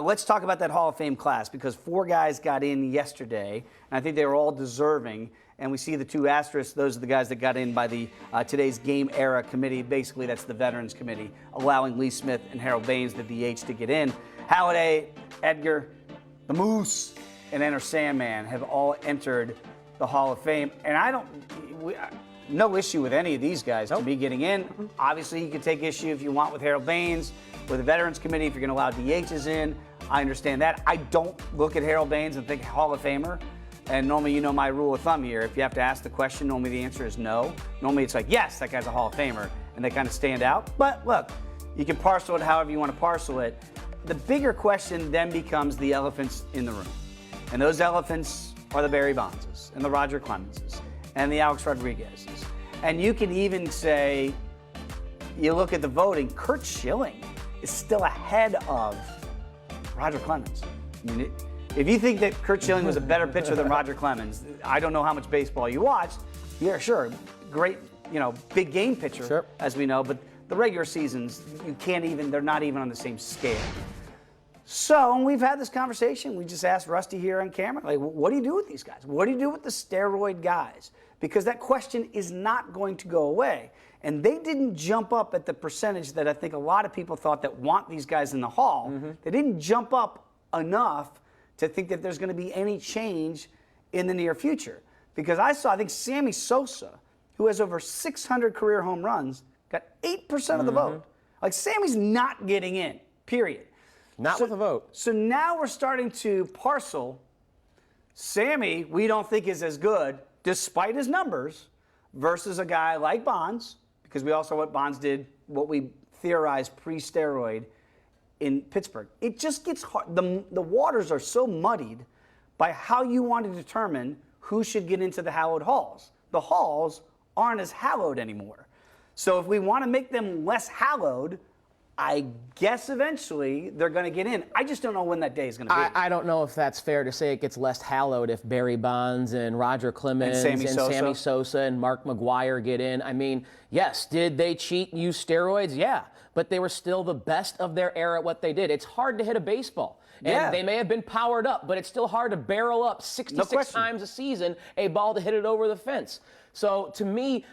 Let's talk about that Hall of Fame class, because 4 guys got in yesterday, and I think they were all deserving. And we see the 2 asterisks. Those are the guys that got in by the today's game era committee. Basically, that's the Veterans Committee, allowing Lee Smith and Harold Baines, the DH, to get in. Halladay, Edgar, the Moose, and Enter Sandman have all entered the Hall of Fame. And no issue with any of these guys to be getting in. Obviously, you can take issue if you want with Harold Baines, with the Veterans Committee, if you're going to allow DHs in. I understand that. I don't look at Harold Baines and think Hall of Famer. And normally, you know my rule of thumb here. If you have to ask the question, normally the answer is no. Normally, it's like, yes, that guy's a Hall of Famer, and they kind of stand out. But look, you can parcel it however you want to parcel it. The bigger question then becomes the elephants in the room. And those elephants are the Barry Bondses and the Roger Clemenses and the Alex Rodriguezes. And you can even say, you look at the voting, Curt Schilling is still ahead of Roger Clemens. I mean, if you think that Curt Schilling was a better pitcher than Roger Clemens, I don't know how much baseball you watched. Yeah, sure, great, big game pitcher, sure, as we know, but the regular seasons, they're not even on the same scale. So we've had this conversation. We just asked Rusty here on camera, like, what do you do with these guys? What do you do with the steroid guys? Because that question is not going to go away. And they didn't jump up at the percentage that I think a lot of people thought that want these guys in the Hall. They didn't jump up enough to think that there's going to be any change in the near future. Because I think Sammy Sosa, who has over 600 career home runs, got 8% of the vote. Like, Sammy's not getting in, period. Not with a vote. So now we're starting to parcel. Sammy, we don't think is as good, despite his numbers, versus a guy like Bonds, because we all saw what Bonds did, what we theorized pre-steroid in Pittsburgh. It just gets hard. The waters are so muddied by how you want to determine who should get into the hallowed halls. The halls aren't as hallowed anymore. So if we want to make them less hallowed, I guess eventually they're going to get in. I just don't know when that day is going to be. I don't know if that's fair to say it gets less hallowed if Barry Bonds and Roger Clemens and Sammy Sosa and Mark McGwire get in. I mean, yes, did they cheat and use steroids? Yeah, but they were still the best of their era at what they did. It's hard to hit a baseball. And they may have been powered up, but it's still hard to barrel up 66 times a season a ball to hit it over the fence. So to me,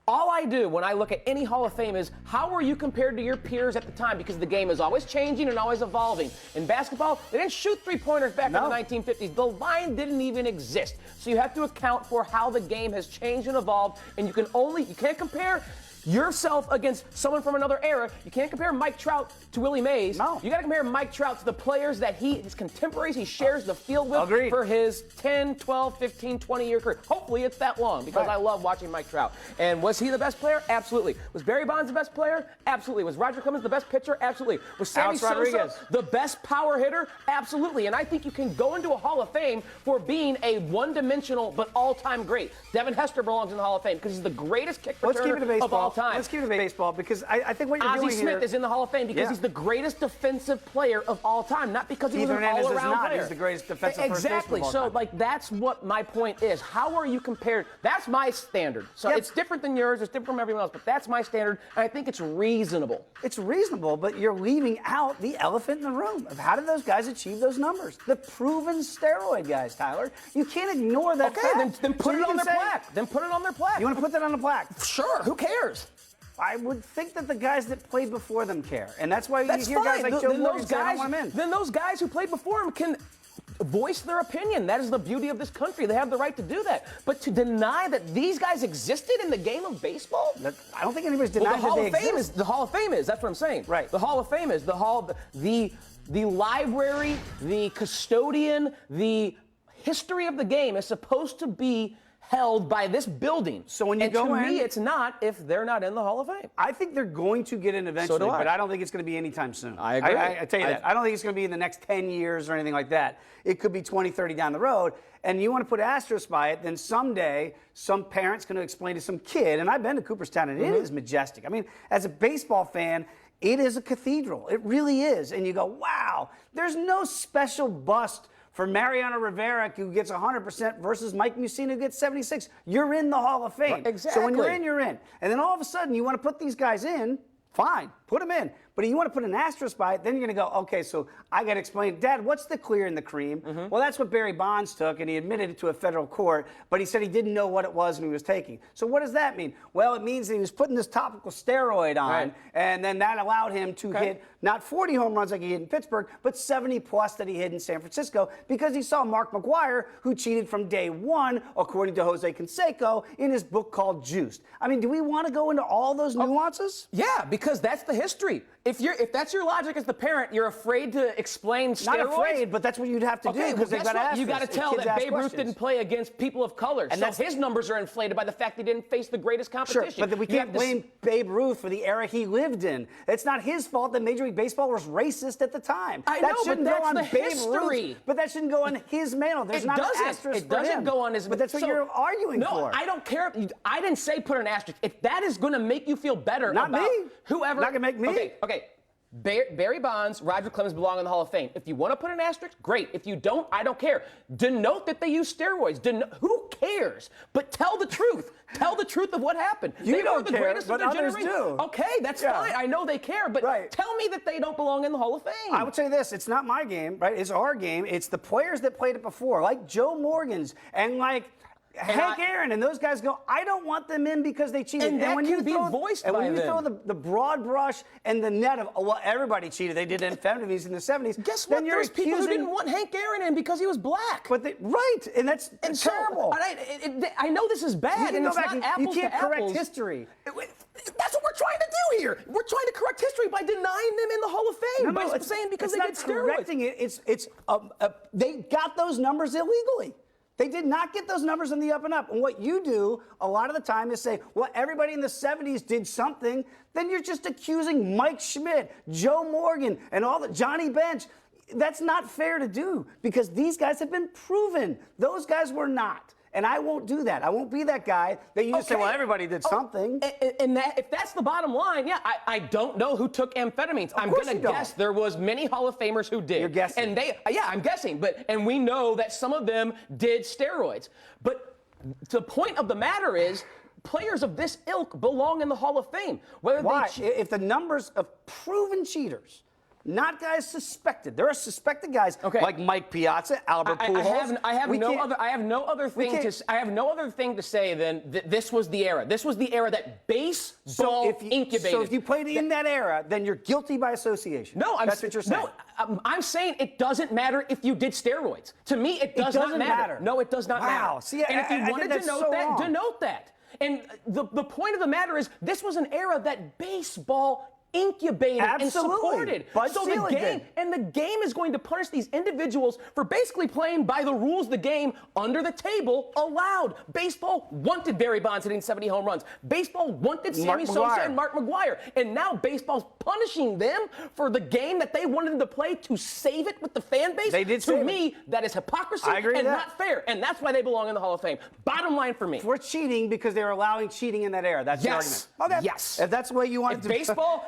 all I do when I look at any Hall of Fame is, how are you compared to your peers at the time? Because the game is always changing and always evolving. In basketball, they didn't shoot three-pointers back in the 1950s. The line didn't even exist. So you have to account for how the game has changed and evolved, and you can't compare yourself against someone from another era. You can't compare Mike Trout to Willie Mays. No. You got to compare Mike Trout to the players that his contemporaries he shares the field with for his 10, 12, 15, 20-year career. Hopefully it's that long, because I love watching Mike Trout. And was he the best player? Absolutely. Was Barry Bonds the best player? Absolutely. Was Roger Clemens the best pitcher? Absolutely. Was Sammy Sosa the best power hitter? Absolutely. And I think you can go into a Hall of Fame for being a one-dimensional but all-time great. Devin Hester belongs in the Hall of Fame because he's the greatest kick returner of all time. Let's keep it to baseball, because I think what you're doing here... Ozzie Smith is in the Hall of Fame because he's the greatest defensive player of all time, not because he was an all-around player. He's the greatest defensive first baseman of all time. So, like, that's what my point is. How are you compared? That's my standard. So it's different than yours. It's different from everyone else, but that's my standard, and I think it's reasonable. It's reasonable, but you're leaving out the elephant in the room of how did those guys achieve those numbers? The proven steroid guys, Tyler. You can't ignore that fact. Then put it on their plaque. Then put it on their plaque. You want to put that on the plaque? Sure. Who cares? I would think that the guys that played before them care. And that's why you hear guys like Joe Morgan say, I don't want them in. Then those guys who played before him can voice their opinion. That is the beauty of this country. They have the right to do that. But to deny that these guys existed in the game of baseball? I don't think anybody's denying that they exist. The Hall of Fame is. That's what I'm saying. Right. The Hall of Fame is. The library, the custodian, the history of the game is supposed to be held by this building. So when you go in, to me, it's not if they're not in the Hall of Fame. I think they're going to get in eventually, but I don't think it's going to be anytime soon. I agree. I tell you that. I don't think it's going to be in the next 10 years or anything like that. It could be 20, 30 down the road. And you want to put asterisks by it, then someday some parent's going to explain to some kid, and I've been to Cooperstown, and it is majestic. I mean, as a baseball fan, it is a cathedral. It really is. And you go, wow, there's no special bust for Mariano Rivera, who gets 100% versus Mike Mussina, who gets 76. You're in the Hall of Fame. Exactly. So when you're in, you're in. And then all of a sudden, you want to put these guys in, fine, put them in. But if you want to put an asterisk by it, then you're going to go, okay, so I got to explain, Dad, what's the clear and the cream? Well, that's what Barry Bonds took, and he admitted it to a federal court, but he said he didn't know what it was when he was taking. So what does that mean? Well, it means that he was putting this topical steroid on, and then that allowed him to hit not 40 home runs like he hit in Pittsburgh, but 70 plus that he hit in San Francisco, because he saw Mark McGwire, who cheated from day one, according to Jose Canseco, in his book called Juiced. I mean, do we want to go into all those nuances? Yeah, because that's the history. If that's your logic as the parent, you're afraid to explain steroids. Not afraid, but that's what you'd have to do, because they've got to ask. You got to tell that Babe Ruth didn't play against people of color, and so his numbers are inflated by the fact he didn't face the greatest competition. Sure, but we can't blame Babe Ruth for the era he lived in. It's not his fault that Major League Baseball was racist at the time. I know, but that's the history. But that shouldn't go on his mantle. There's not an asterisk for him. It doesn't go on his. But that's what you're arguing for. No, I don't care. I didn't say put an asterisk. If that is going to make you feel better not about me. Whoever. Not going to make me. Okay. Barry Bonds, Roger Clemens belong in the Hall of Fame. If you want to put an asterisk, great. If you don't, I don't care. Denote that they use steroids. Who cares? But tell the truth. Tell the truth of what happened. You don't care, but others do. Okay, that's fine. I know they care, but tell me that they don't belong in the Hall of Fame. I would say this. It's not my game, right? It's our game. It's the players that played it before, like Joe Morgan's and like Hank Aaron, and those guys go, I don't want them in because they cheated. And when you throw the broad brush and the net of, well, everybody cheated. They did amphetamines in the 70s. Guess what? There's people who didn't want Hank Aaron in because he was black. But and that's terrible. I know this is bad, and it's not apples to apples. You can't correct history. That's what we're trying to do here. We're trying to correct history by denying them in the Hall of Fame. By saying because they did steroids. Correcting it. They got those numbers illegally. They did not get those numbers on the up and up. And what you do a lot of the time is say, well, everybody in the 70s did something. Then you're just accusing Mike Schmidt, Joe Morgan, and all the Johnny Bench. That's not fair to do, because these guys have been proven. Those guys were not. And I won't do that. I won't be that guy that you just say, well, everybody did something. And if that's the bottom line, yeah, I don't know who took amphetamines. I'm going to guess there was many Hall of Famers who did. You're guessing. And I'm guessing. And we know that some of them did steroids. But the point of the matter is, players of this ilk belong in the Hall of Fame. Why? If the numbers of proven cheaters, not guys suspected. There are suspected guys like Mike Piazza, Albert Pujols. I have no other thing to say than this was the era. This was the era that baseball incubated. So if you played in that era, then you're guilty by association. No, that's what you're saying. No, I'm saying it doesn't matter if you did steroids. To me, it does not matter. No, it does not matter. Wow. See, and if you wanted to denote that, denote that. And the point of the matter is, this was an era that baseball incubated and supported. The game is going to punish these individuals for basically playing by the rules the game under the table allowed. Baseball wanted Barry Bonds hitting 70 home runs. Baseball wanted Sammy Sosa and Mark McGwire. And now baseball's punishing them for the game that they wanted them to play to save it with the fan base. They did to me, that is hypocrisy and not fair. And that's why they belong in the Hall of Fame. Bottom line for me. For cheating, because they were allowing cheating in that era. That's the argument. Okay. Yes. If that's the way you want to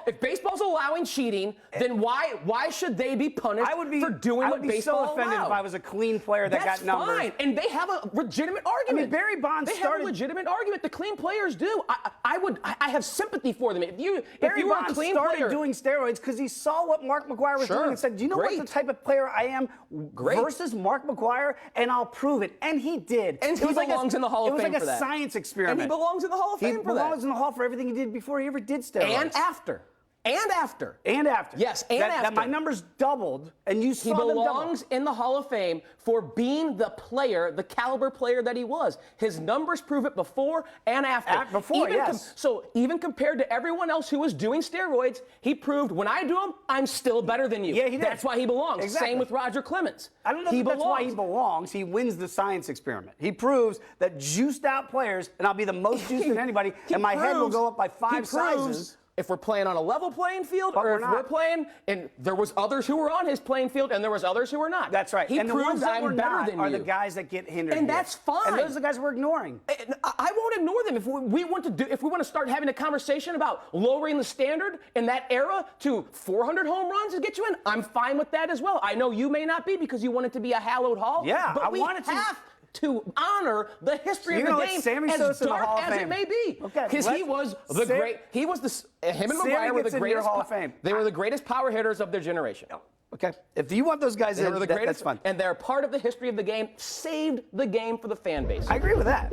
If baseball's allowing cheating, then why should they be punished for doing what baseball allowed? I would be so offended if I was a clean player that got numbers. That's fine, and they have a legitimate argument. I mean, Barry Bonds have a legitimate argument. The clean players do. I have sympathy for them. If you were a clean player, started doing steroids because he saw what Mark McGwire was doing and said, do you know what the type of player I am versus Mark McGwire? And I'll prove it. And he did. And he belongs in the Hall of Fame for that. It was like a science experiment. And he belongs in the Hall of Fame for that. He belongs in the Hall for everything he did before he ever did steroids. And after. And after. Yes, and after. That my numbers doubled, and you saw them double. He belongs in the Hall of Fame for being the player, the caliber player that he was. His numbers prove it before and after. So even compared to everyone else who was doing steroids, he proved, when I do them, I'm still better than you. Yeah, he did. That's why he belongs. Exactly. Same with Roger Clemens. I don't know if that's why he belongs. He wins the science experiment. He proves that juiced out players, and I'll be the most juiced than anybody, and my head will go up by 5 sizes. If we're playing on a level playing field, or if we're playing, and there was others who were on his playing field, and there was others who were not. That's right. He and proves the ones that I'm were better not than are you. the guys that get hindered. And that's fine. And those are the guys we're ignoring. I won't ignore them. If we want to start having a conversation about lowering the standard in that era to 400 home runs to get you in, I'm fine with that as well. I know you may not be because you want it to be a hallowed hall. Yeah, but I want it to. to honor the history You're of the gonna game, let Sammy as Sosa in the dark Hall of as Fame. it may be. Okay, Because he was the great. He was the. Him and McGuire were gets the into your greatest. Hall of Fame. They were the greatest power hitters of their generation. Okay. If you want those guys They in, were the that's fun. And they're part of the history of the game. Saved the game for the fan base. I agree with that.